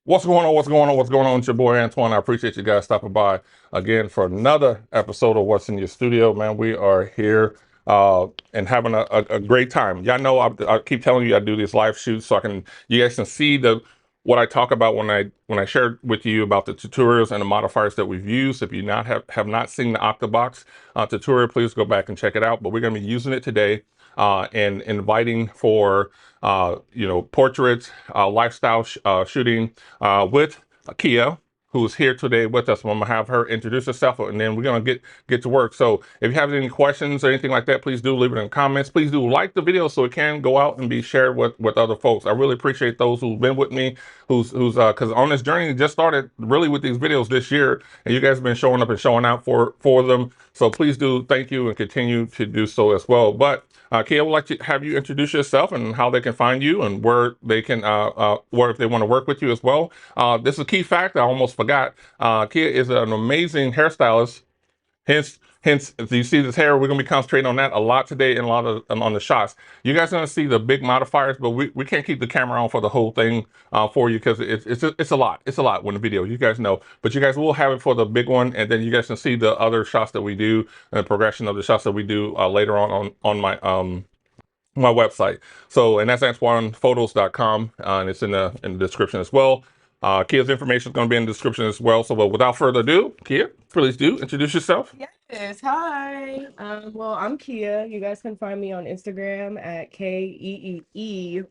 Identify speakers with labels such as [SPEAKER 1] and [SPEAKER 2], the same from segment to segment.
[SPEAKER 1] What's going on? What's going on? What's going on? It's your boy Antwyone. I appreciate you guys stopping by again for another episode of What's in Your Studio. Man, we are here and having a great time. Y'all know I keep telling you I do these live shoots so you guys can see the what I talk about when I share with you about the tutorials and the modifiers that we've used. If you have not seen the Octabox tutorial, please go back and check it out. But we're going to be using it today and inviting for portraits, lifestyle shooting with Kia, who's here today with us. I'm gonna have her introduce herself, and then we're gonna get to work. So if you have any questions or anything like that, please do leave it in the comments. Please do like the video so it can go out and be shared with other folks. I really appreciate those who've been with me, who's because on this journey just started really with these videos this year, and you guys have been showing up and showing out for them. So please do thank you and continue to do so as well. But Kia, I would like to have you introduce yourself and how they can find you and where they can, where if they want to work with you as well. This is a key fact I almost forgot. Kia is an amazing hairstylist. Hence, if you see this hair, we're gonna be concentrating on that a lot today and a lot of on the shots. You guys are gonna see the big modifiers, but we can't keep the camera on for the whole thing for you because it's a lot. It's a lot when the video, you guys know. But you guys will have it for the big one, and then you guys can see the other shots that we do and the progression of the shots that we do later on my website. So, and that's AntwyonPhotos.com, and it's in the description as well. Kia's information is going to be in the description as well. So, but without further ado, Kia, please do introduce yourself.
[SPEAKER 2] Yes, hi. Well, I'm Kia. You guys can find me on Instagram at KEEEYA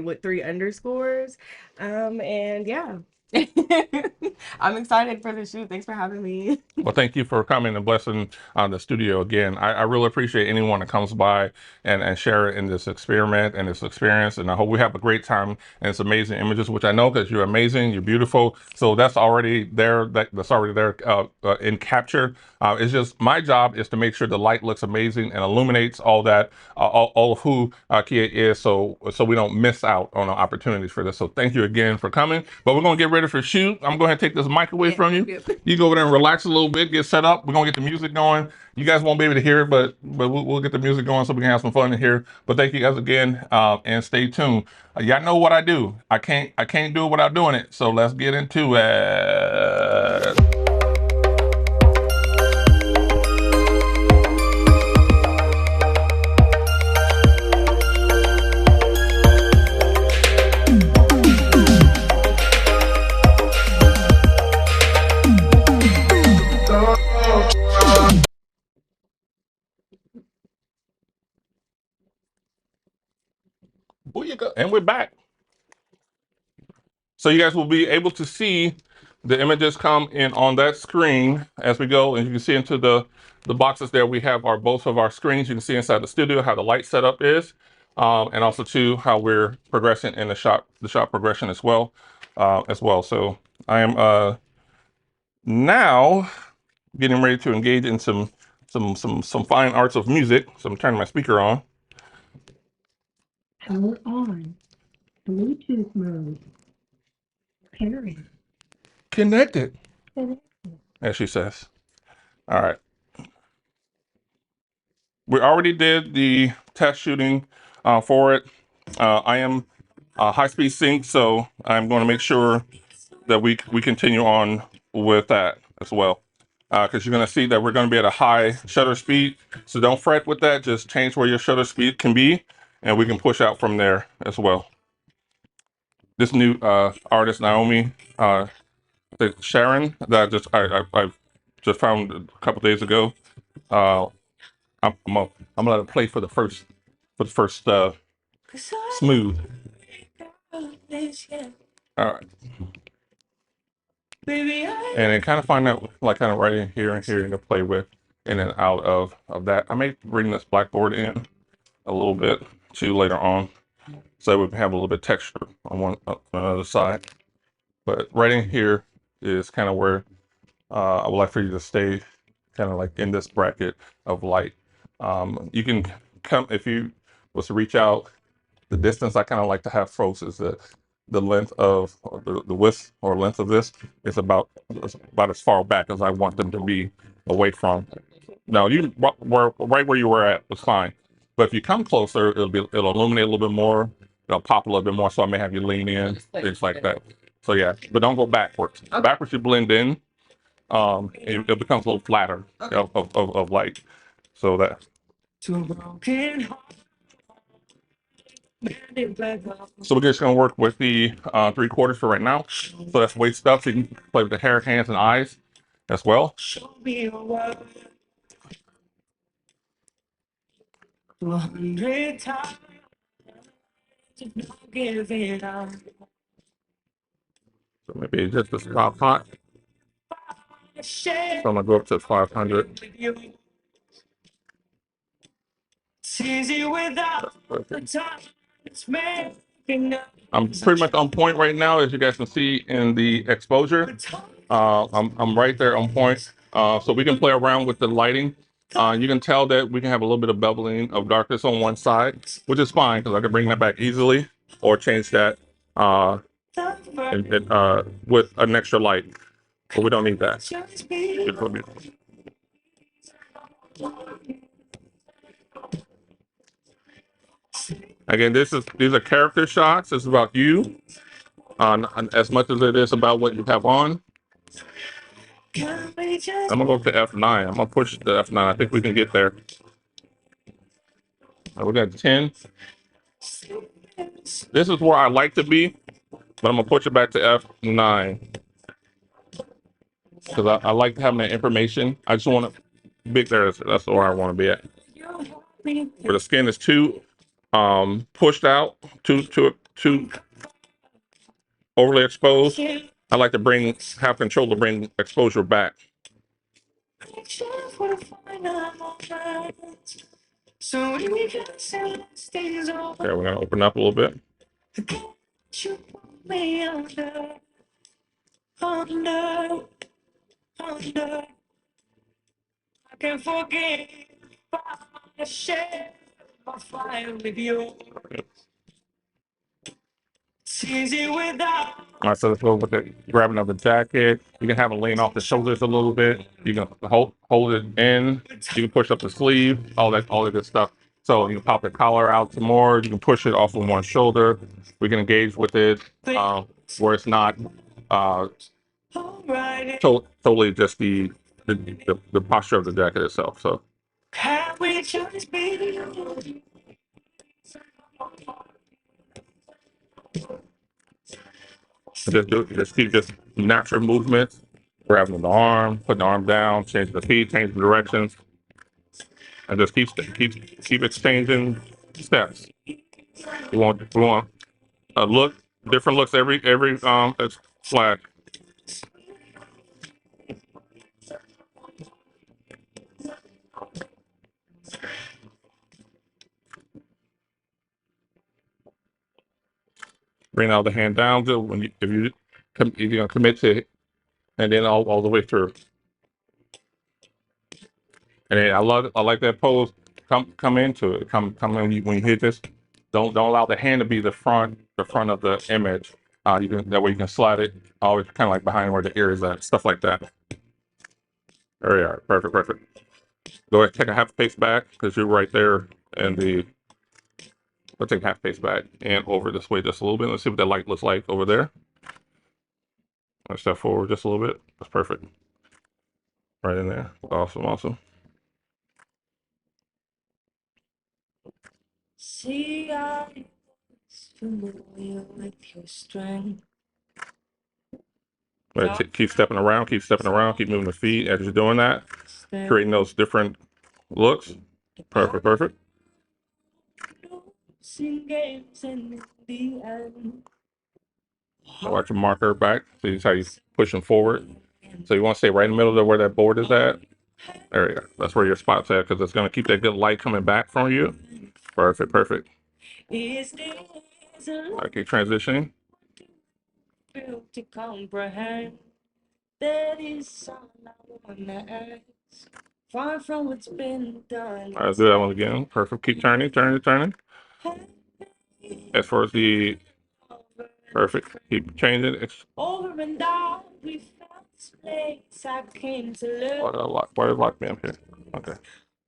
[SPEAKER 2] with 3 underscores. And yeah, I'm excited for the shoot. Thanks for having me.
[SPEAKER 1] Well, thank you for coming and blessing the studio again. I really appreciate anyone that comes by and share in this experiment and this experience. And I hope we have a great time and it's amazing images, which I know because you're amazing, you're beautiful. So that's already there. That's already there in capture. It's just my job is to make sure the light looks amazing and illuminates all that, all of who Kia is, so we don't miss out on opportunities for this. So thank you again for coming. But we're gonna get ready for shoot. I'm going to take this mic away from you. You go over there and relax a little bit, get set up. We're gonna get the music going. You guys won't be able to hear it, but we'll get the music going so we can have some fun in here. But thank you guys again, and stay tuned. Y'all know what I do. I can't do it without doing it. So let's get into it. Booyaka. And we're back. So you guys will be able to see the images come in on that screen as we go, and you can see into the boxes there. We have both of our screens. You can see inside the studio how the light setup is, and also too how we're progressing in the shot progression as well. So I am now getting ready to engage in some fine arts of music. So I'm turning my speaker on.
[SPEAKER 2] Power on. Bluetooth mode. Pairing.
[SPEAKER 1] Connected, as she says. All right. We already did the test shooting for it. I am high-speed sync, so I'm going to make sure that we continue on with that as well. Because you're going to see that we're going to be at a high shutter speed. So don't fret with that. Just change where your shutter speed can be, and we can push out from there as well. This new artist, Naomi Sharon, that I just found a couple days ago. I'm gonna let it play for the first smooth. All right. And then kind of find out like kind of right in here and here to play with in and out of that. I may bring this blackboard in a little bit too later on, so we can have a little bit of texture on one on the other side. But right in here is kind of where I would like for you to stay, kind of like in this bracket of light. You can come if you was to reach out. The distance I kind of like to have folks is the length of the width or length of this is about as far back as I want them to be away from. Now you right where you were at was fine, but if you come closer, it'll illuminate a little bit more. It'll pop a little bit more, so I may have you lean in, things like that. So yeah, but don't go backwards.
[SPEAKER 2] Okay.
[SPEAKER 1] Backwards you blend in. It becomes a little flatter of light. So that. So we're just gonna work with the 3/4 for right now. So that's weight stuff. So you can play with the hair, hands, and eyes as well. So maybe just the top hot. So I'm gonna go up to 500. I'm pretty much on point right now, as you guys can see in the exposure. I'm right there on point. So we can play around with the lighting. You can tell that we can have a little bit of bubbling of darkness on one side, which is fine because I can bring that back easily or change that with an extra light. But we don't need that. Again, these are character shots. It's about you, as much as it is about what you have on. I'm gonna go to F9. I'm gonna push the F9. I think we can get there. We got 10. This is where I like to be, but I'm gonna push it back to F9 because I like having that information. I just want it big there. That's where I want to be at. Where the skin is too pushed out, too overly exposed. I like to have control to bring exposure back. Okay, we're gonna open up a little bit. I can forget I share my fire with you. It's easy without. All right, so let's go with the grabbing of the jacket. You can have it lean off the shoulders a little bit. You can hold it in. You can push up the sleeve, all that good stuff. So you can pop the collar out some more. You can push it off of one shoulder. We can engage with it where it's not totally just the posture of the jacket itself. So. Just keep just natural movements, grabbing the arm, putting the arm down, change the feet, change the directions, and just keep exchanging steps. We want a look, different looks every flag. Bring out the hand down to if you're gonna commit to it, and then all the way through. And then I like that pose. Come into it. Come in when you hit this. Don't allow the hand to be the front of the image. That way you can slide it always kind of like behind where the ear is at. Stuff like that. There you are. Perfect. Go ahead, take a half pace back because you're right there. Let's take half pace back and over this way just a little bit. Let's see what that light looks like over there. Let's step forward just a little bit. That's perfect. Right in there. Awesome. See, I was familiar with your strength. Keep stepping around, keep moving the feet as you're doing that, creating those different looks. Perfect. Watch your marker back. See how you're pushing forward. So you want to stay right in the middle of where that board is at. There you go. That's where your spot's at because it's going to keep that good light coming back from you. Perfect. Okay, transitioning. To comprehend that is all I wanna ask. Far from what's been done. All right, let's do that one again. Perfect. Keep turning. As far as the perfect, keep changing. Over and down, we found this place I came to live. Why did lock me up here? Okay.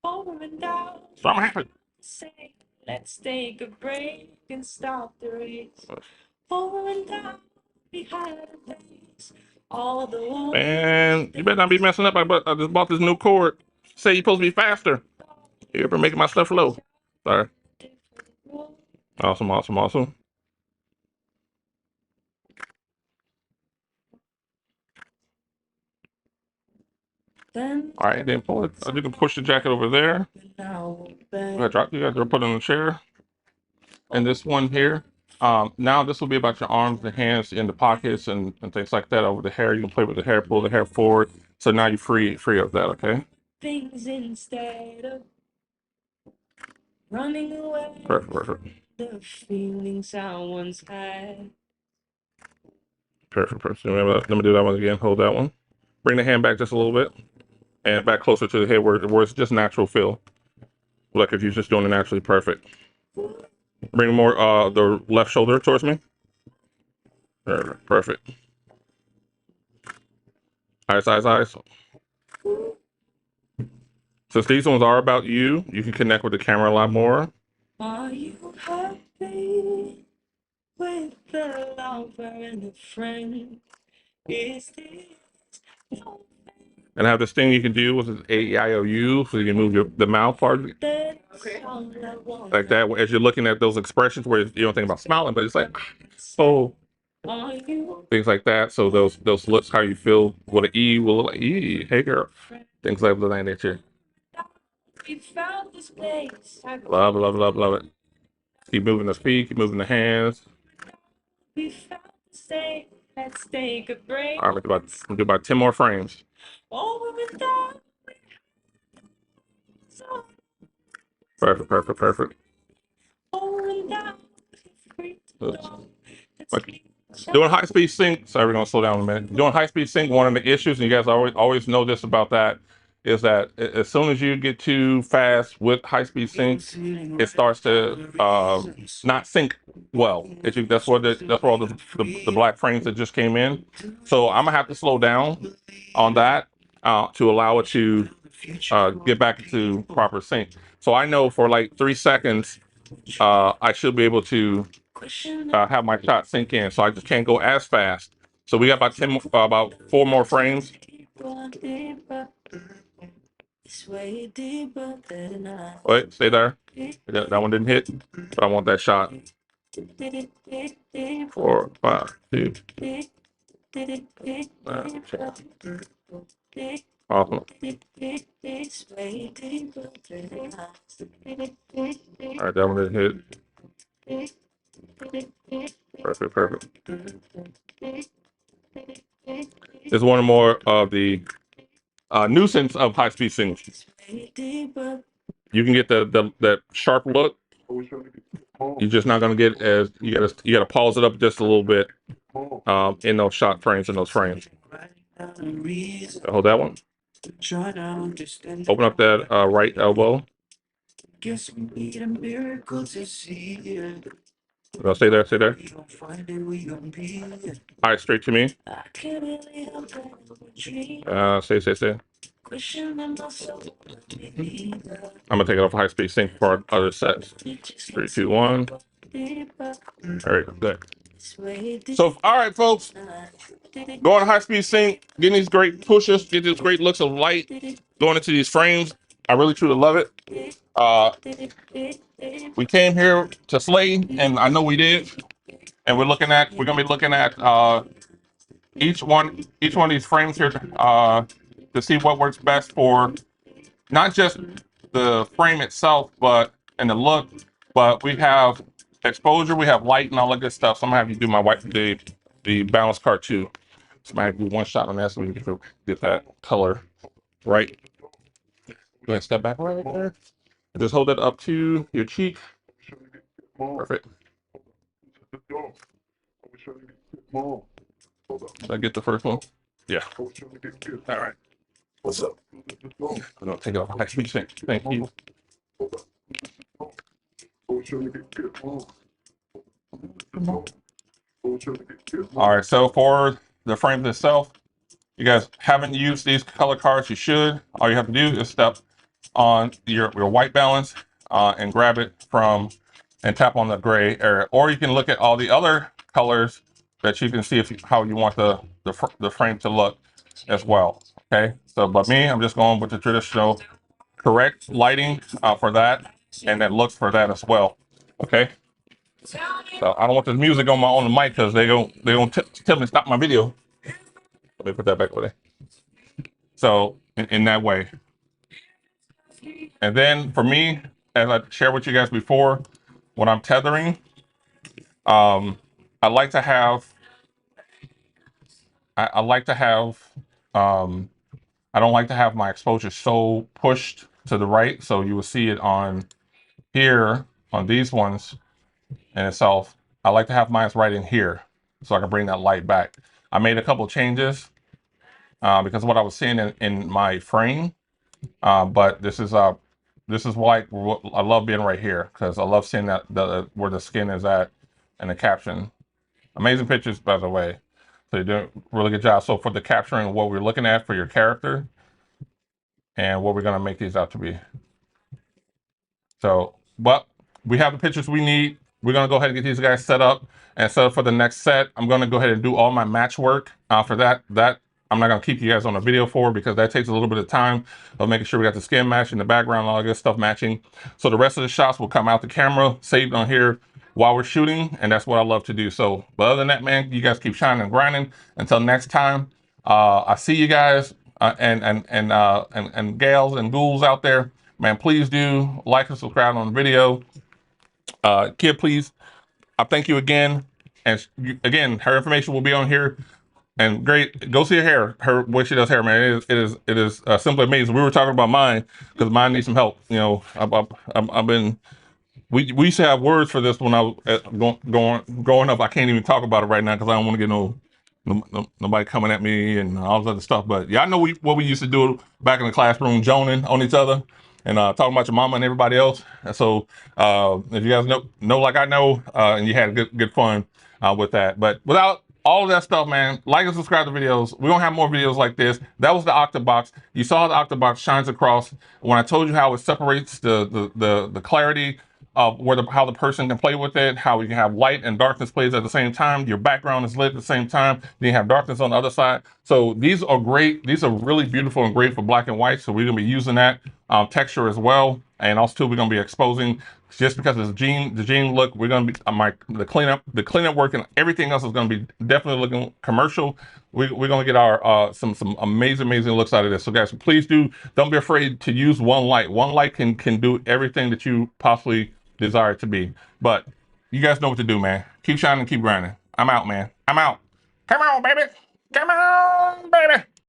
[SPEAKER 1] Over and down. Something happened. Say, let's take a break and stop the race. Over and down. Man, you better not be messing up. I just bought this new cord. Say you're supposed to be faster. You ever making my stuff slow? Sorry. Awesome, awesome, awesome. All right, then pull it. You can push the jacket over there. You gotta put it on the chair. And this one here. Now this will be about your arms, the hands, in the pockets, and things like that. Over the hair, you can play with the hair, pull the hair forward. So now you're free of that. Okay. Things instead of running away. Perfect, perfect. The feelings I once had. Perfect, perfect. Let me do that one again. Hold that one. Bring the hand back just a little bit, and back closer to the head where it's just natural feel. Like if you're just doing it naturally. Perfect. Bring more the left shoulder towards me. Perfect. Eyes. Since these ones are about you, you can connect with the camera a lot more. Are you happy with the lover and a friend? Is this? And I have this thing you can do with A-I-O-U, so you can move the mouth part. Okay. Like that, as you're looking at those expressions where you don't think about smiling, but it's like, oh, things like that. So those looks, how you feel with an E, will look like E, hey girl, things like that nature. Love, love, love, love it. Keep moving the feet, keep moving the hands. Let's take a break. All right, let's do about 10 more frames. Perfect, perfect, perfect. Like, doing high speed sync. Sorry, we're gonna slow down a minute. Doing high speed sync. One of the issues, and you guys always know this about that, is that as soon as you get too fast with high speed sync, it starts to not sync well. That's where all the black frames that just came in. So I'm gonna have to slow down on that to allow it to get back to proper sync. So I know for like 3 seconds, I should be able to have my shot sink in. So I just can't go as fast. So we got about 4 more frames. Wait, stay there. That one didn't hit, but I want that shot. 4, 5, 2. Awesome. All right, that one didn't hit. Perfect, perfect. There's one more of the nuisance of high speed sync. You can get that sharp look. You're just not gonna get as you gotta pause it up just a little bit in those shot frames, in those frames. Hold that one. Open up that right elbow. No, stay there, stay there. Eyes straight to me. Stay. I'm gonna take it off high speed sync for our other sets. 3, 2, 1. All right, good. So, all right, folks, going high speed sync, getting these great pushes, get these great looks of light, going into these frames. I really truly love it. We came here to slay, and I know we did. And we're gonna be looking at each one of these frames here to see what works best for not just the frame itself, but and the look, but we have exposure, we have light, and all that good stuff. So I'm gonna have you do the balance card too. So I'm gonna have you do one shot on that so we can get that color right. Go ahead, step back right there. Just hold it up to your cheek. Perfect. Did I get the first one? Yeah. All right. What's up? I'm gonna take it off high speed sync. Thank you. All right, so for the frame itself, you guys haven't used these color cards, you should. All you have to do is step on your white balance and grab it from and tap on the gray area. Or you can look at all the other colors that you can see how you want the frame to look as well. Okay, so but me, I'm just going with the traditional correct lighting for that, and then looks for that as well. Okay, so I don't want the music on the mic because they gonna tell me to stop my video. Let me put that back over there. So in that way, and then for me, as I shared with you guys before, when I'm tethering, I like to have I like to have um, I don't like to have my exposure so pushed to the right. So you will see it on here on these ones in itself. I like to have mine right in here so I can bring that light back. I made a couple changes because of what I was seeing in my frame. But this is why I love being right here because I love seeing that where the skin is at and the caption. Amazing pictures, by the way. So you're doing a really good job. So for the capturing what we're looking at for your character and what we're gonna make these out to be. So, but we have the pictures we need. We're gonna go ahead and get these guys set up. And so for the next set, I'm gonna go ahead and do all my match work. For that I'm not gonna keep you guys on a video for because that takes a little bit of time of making sure we got the skin match in the background, all that good stuff matching. So the rest of the shots will come out the camera, saved on here while we're shooting, and that's what I love to do. So, but other than that, man, you guys keep shining and grinding. Until next time, I see you guys and gals and ghouls out there. Man, please do like and subscribe on the video. Kid, please, I thank you again. And again, her information will be on here. And great, go see her hair. Her way she does hair, man. It is simply amazing. We were talking about mine because mine needs some help. You know, I've been we used to have words for this when I was growing up. I can't even talk about it right now because I don't want to get nobody coming at me and all this other stuff. But yeah, I know what we used to do back in the classroom, joning on each other and talking about your mama and everybody else. And so if you guys know like I know, and you had good fun with that. But without all of that stuff, man, like and subscribe to videos. We're gonna have more videos like this. That was the Octabox. You saw how the Octabox shines across. When I told you how it separates the clarity of how the person can play with it, how you can have light and darkness plays at the same time. Your background is lit at the same time. Then you have darkness on the other side. So these are great. These are really beautiful and great for black and white. So we're gonna be using that texture as well. And also too, we're gonna be exposing just because it's the jean look. We're gonna be the cleanup work and everything else is gonna be definitely looking commercial. We're gonna get our some amazing looks out of this. So guys, please don't be afraid to use one light. One light can do everything that you possibly desire it to be. But you guys know what to do, man. Keep shining, keep grinding. I'm out, man. I'm out. Come on, baby. Come on.